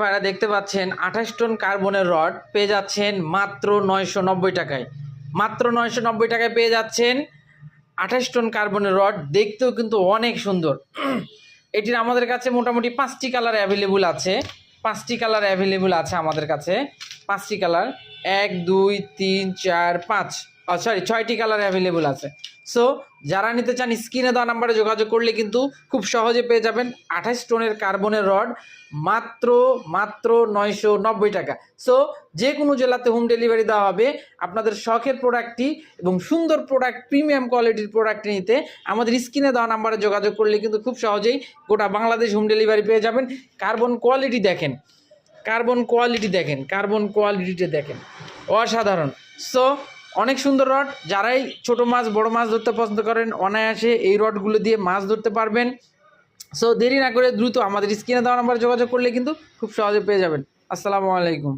ভাইরা দেখতে পাচ্ছেন 28 টন কার্বনের রড পেয়ে যাচ্ছেন মাত্র 990 টাকায়। মাত্র 990 টাকায় পেয়ে যাচ্ছেন 28 টন কার্বনের রড। দেখতেও কিন্তু অনেক সুন্দর। এটির আমাদের কাছে মোটামুটি 5টি কালার অ্যাভেলেবল আছে। 5টি কালার অ্যাভেলেবল আছে আমাদের কাছে। 5টি কালার 1 2 3 4 5 সরি 6টি কালার অ্যাভেলেবল আছে। সো যারা নিতে চান স্ক্রিনে দেওয়া নাম্বারে যোগাযোগ করলে কিন্তু খুব সহজে পেয়ে যাবেন 28 টনের কার্বনের রড মাত্র 990 টাকা। সো যে কোনো জেলাতে হোম ডেলিভারি দেওয়া হবে। আপনাদের শখের প্রোডাক্টটি এবং সুন্দর প্রোডাক্ট, প্রিমিয়াম কোয়ালিটির প্রোডাক্ট নিতে আমাদের স্ক্রিনে দেওয়া নাম্বারে যোগাযোগ করলে কিন্তু খুব সহজেই গোটা বাংলাদেশ হোম ডেলিভারি পেয়ে যাবেন। কার্বন কোয়ালিটি দেখেন, কার্বন কোয়ালিটিটা দেখেন, অসাধারণ। সো অনেক সুন্দর রড। যারাই ছোট মাছ বড় মাছ ধরতে পছন্দ করেন অনায়াসে এই রডগুলো দিয়ে মাছ ধরতে পারবেন। সো দেরি না করে দ্রুত আমাদের স্ক্রিনে দেওয়া নাম্বারে যোগাযোগ করলে কিন্তু খুব সহজে পেয়ে যাবেন। আসসালামু আলাইকুম।